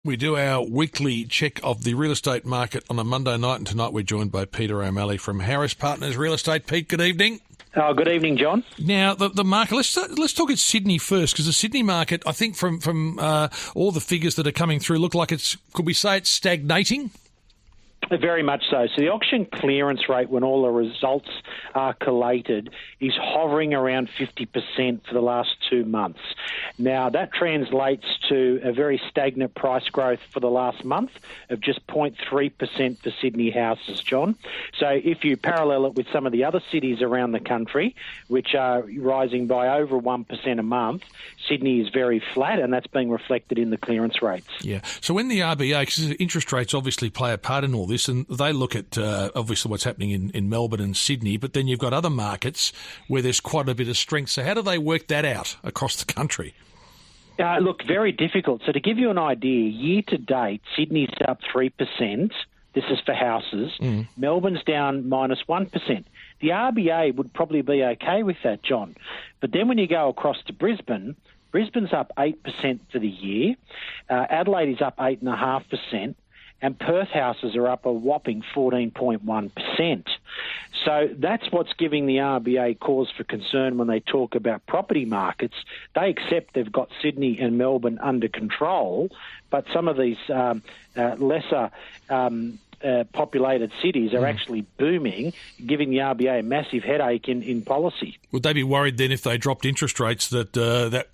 We do our weekly check of the real estate market on a Monday night, and tonight we're joined by Peter O'Malley from Harris Partners Real Estate. Pete, good evening. Oh, good evening, John. Now, the market, let's talk at Sydney first, because the Sydney market, I think from all the figures that are coming through, look like could we say it's stagnating? Very much so. So the auction clearance rate, when all the results are collated, is hovering around 50% for the last 2 months. Now, that translates to a very stagnant price growth for the last month of just 0.3% for Sydney houses, John. So if you parallel it with some of the other cities around the country, which are rising by over 1% a month, Sydney is very flat, and that's being reflected in the clearance rates. Yeah. So when the RBA, because interest rates obviously play a part in all this, and they look at obviously what's happening in Melbourne and Sydney, but then you've got other markets where there's quite a bit of strength. So how do they work that out across the country? Look, very difficult. So to give you an idea, year to date, Sydney's up 3%. This is for houses. Melbourne's down -1%. The RBA would probably be okay with that, John. But then when you go across to Brisbane, Brisbane's up 8% for the year. Adelaide is up 8.5%. And Perth houses are up a whopping 14.1%. So that's what's giving the RBA cause for concern when they talk about property markets. They accept they've got Sydney and Melbourne under control, but some of these lesser populated cities are actually booming, giving the RBA a massive headache in policy. Would they be worried then if they dropped interest rates that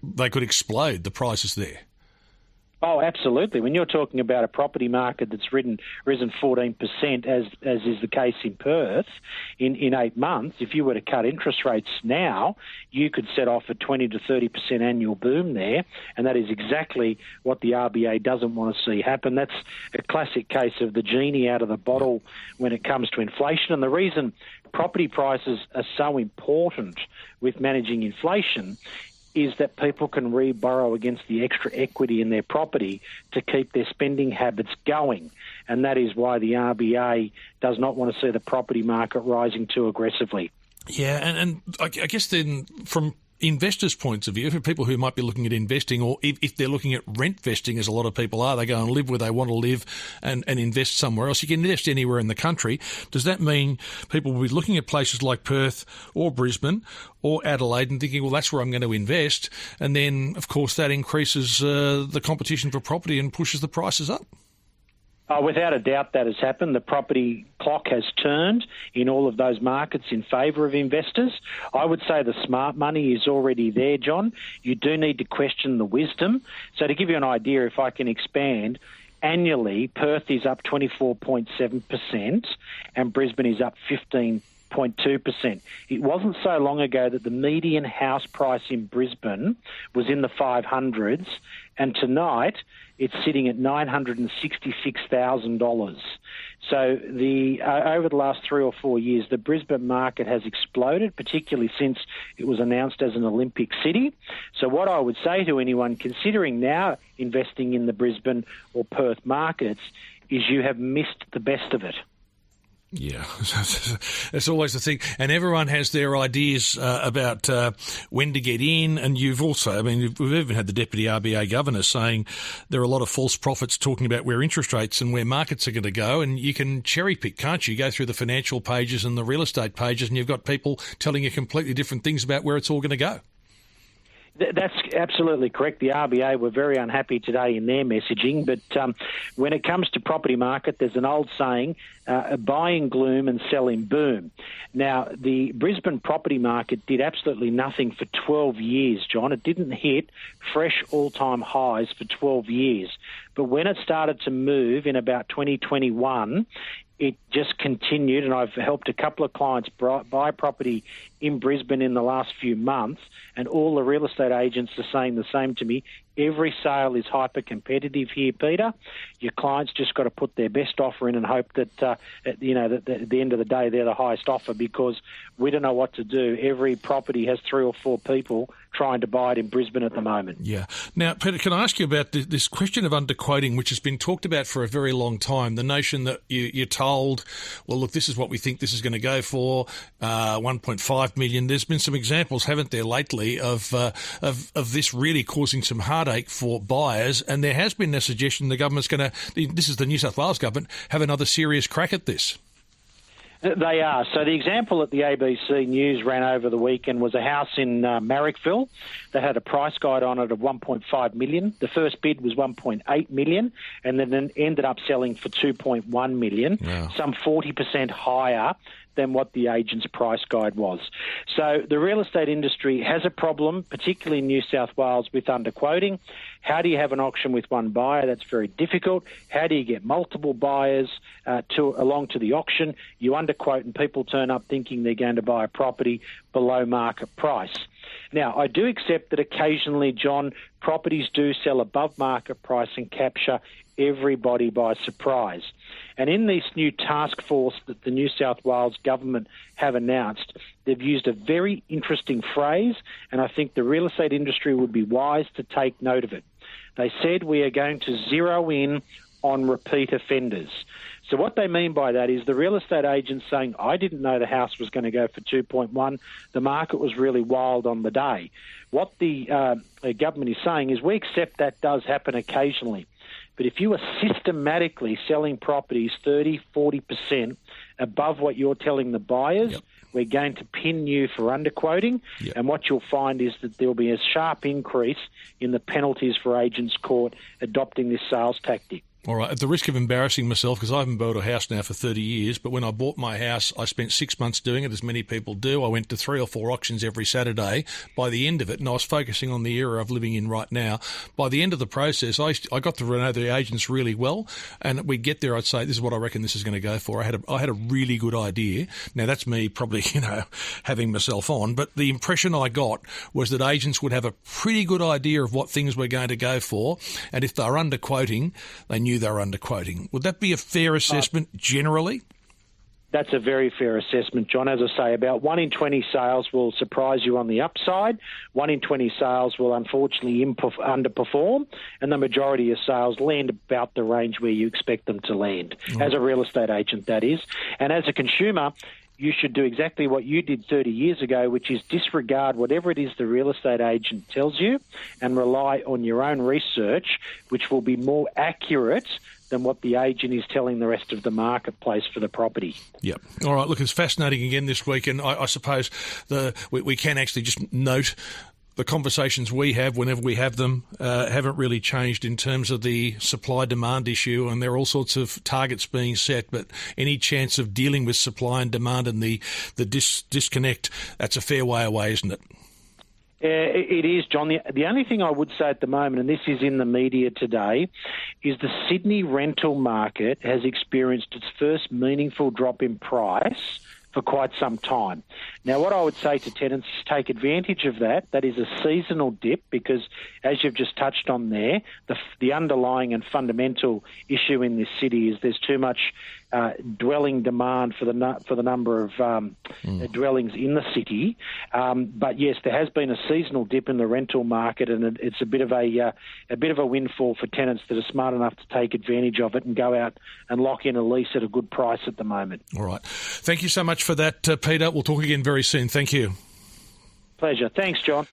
they could explode the prices there? Oh, absolutely. When you're talking about a property market that's risen 14%, as is the case in Perth, in 8 months, if you were to cut interest rates now, you could set off a 20 to 30% annual boom there, and that is exactly what the RBA doesn't want to see happen. That's a classic case of the genie out of the bottle when it comes to inflation, and the reason property prices are so important with managing inflation is that people can re-borrow against the extra equity in their property to keep their spending habits going. And that is why the RBA does not want to see the property market rising too aggressively. Yeah, and I guess then from investors' points of view, for people who might be looking at investing, or if they're looking at rent vesting, as a lot of people are, they go and live where they want to live and invest somewhere else. You can invest anywhere in the country. Does that mean people will be looking at places like Perth or Brisbane or Adelaide and thinking, well, that's where I'm going to invest? And then, of course, that increases the competition for property and pushes the prices up. Without a doubt that has happened. The property clock has turned in all of those markets in favour of investors. I would say the smart money is already there, John. You do need to question the wisdom. So to give you an idea, if I can expand, annually Perth is up 24.7% and Brisbane is up 15.2%. It wasn't so long ago that the median house price in Brisbane was in the 500s, and tonight it's sitting at $966,000. So over the last 3 or 4 years, the Brisbane market has exploded, particularly since it was announced as an Olympic city. So what I would say to anyone considering now investing in the Brisbane or Perth markets is you have missed the best of it. Yeah, that's always the thing. And everyone has their ideas about when to get in. And you've also, we've even had the Deputy RBA Governor saying there are a lot of false prophets talking about where interest rates and where markets are going to go. And you can cherry pick, can't you? Go through the financial pages and the real estate pages, and you've got people telling you completely different things about where it's all going to go. That's absolutely correct. The RBA were very unhappy today in their messaging, but when it comes to property market, there's an old saying, buy in gloom and sell in boom. Now, the Brisbane property market did absolutely nothing for 12 years, John. It didn't hit fresh all-time highs for 12 years. But when it started to move in about 2021, it just continued, and I've helped a couple of clients buy property in Brisbane in the last few months, and all the real estate agents are saying the same to me. Every sale is hyper-competitive here, Peter. Your clients just got to put their best offer in and hope that, that at the end of the day, they're the highest offer, because we don't know what to do. Every property has 3 or 4 people trying to buy it in Brisbane at the moment. Yeah. Now, Peter, can I ask you about this question of underquoting, which has been talked about for a very long time, the notion that you're told, well, look, this is what we think this is going to go for, 1.5 million. There's been some examples, haven't there, lately, of this really causing some heartache heartache for buyers, and there has been a suggestion the government's going to, this is the New South Wales government, have another serious crack at this. They are. So the example that the ABC News ran over the weekend was a house in Marrickville that had a price guide on it of $1.5 million. The first bid was $1.8 million, and then ended up selling for $2.1 million, some 40% higher than what the agent's price guide was. So the real estate industry has a problem, particularly in New South Wales, with underquoting. How do you have an auction with one buyer? That's very difficult. How do you get multiple buyers along to the auction? You underquote and people turn up thinking they're going to buy a property below market price. Now, I do accept that occasionally, John, properties do sell above market price and capture everybody by surprise. And in this new task force that the New South Wales Government have announced, they've used a very interesting phrase, and I think the real estate industry would be wise to take note of it. They said we are going to zero in on repeat offenders. So what they mean by that is the real estate agent saying, I didn't know the house was going to go for 2.1. The market was really wild on the day. What the government is saying is we accept that does happen occasionally. But if you are systematically selling properties 30, 40% above what you're telling the buyers, we're going to pin you for underquoting. And what you'll find is that there will be a sharp increase in the penalties for agents caught adopting this sales tactic. All right, at the risk of embarrassing myself, because I haven't built a house now for 30 years, but when I bought my house, I spent 6 months doing it, as many people do. I went to 3 or 4 auctions every Saturday. By the end of it, and I was focusing on the era I'm living in right now, by the end of the process, I got to know the agents really well, and we'd get there, I'd say, this is what I reckon this is going to go for. I had a really good idea. Now, that's me probably, having myself on, but the impression I got was that agents would have a pretty good idea of what things were going to go for, and if they were underquoting, they knew they were underquoting. Would that be a fair assessment generally? That's a very fair assessment, John. As I say, about 1 in 20 sales will surprise you on the upside. 1 in 20 sales will unfortunately underperform, and the majority of sales land about the range where you expect them to land. As a real estate agent, that is. And as a consumer, you should do exactly what you did 30 years ago, which is disregard whatever it is the real estate agent tells you and rely on your own research, which will be more accurate than what the agent is telling the rest of the marketplace for the property. Yep. All right. Look, it's fascinating again this week, and I suppose we can actually just note the conversations we have, whenever we have them, haven't really changed in terms of the supply-demand issue, and there are all sorts of targets being set, but any chance of dealing with supply and demand and the disconnect, that's a fair way away, isn't it? It is, John. The only thing I would say at the moment, and this is in the media today, is the Sydney rental market has experienced its first meaningful drop in price for quite some time. Now, what I would say to tenants is take advantage of that. That is a seasonal dip because, as you've just touched on there, the underlying and fundamental issue in this city is there's too much dwelling demand for the number of dwellings in the city. But yes, there has been a seasonal dip in the rental market, and it's a bit of a windfall for tenants that are smart enough to take advantage of it and go out and lock in a lease at a good price at the moment. All right. Thank you so much for that, Peter. We'll talk again very soon. Thank you. Pleasure. Thanks, John.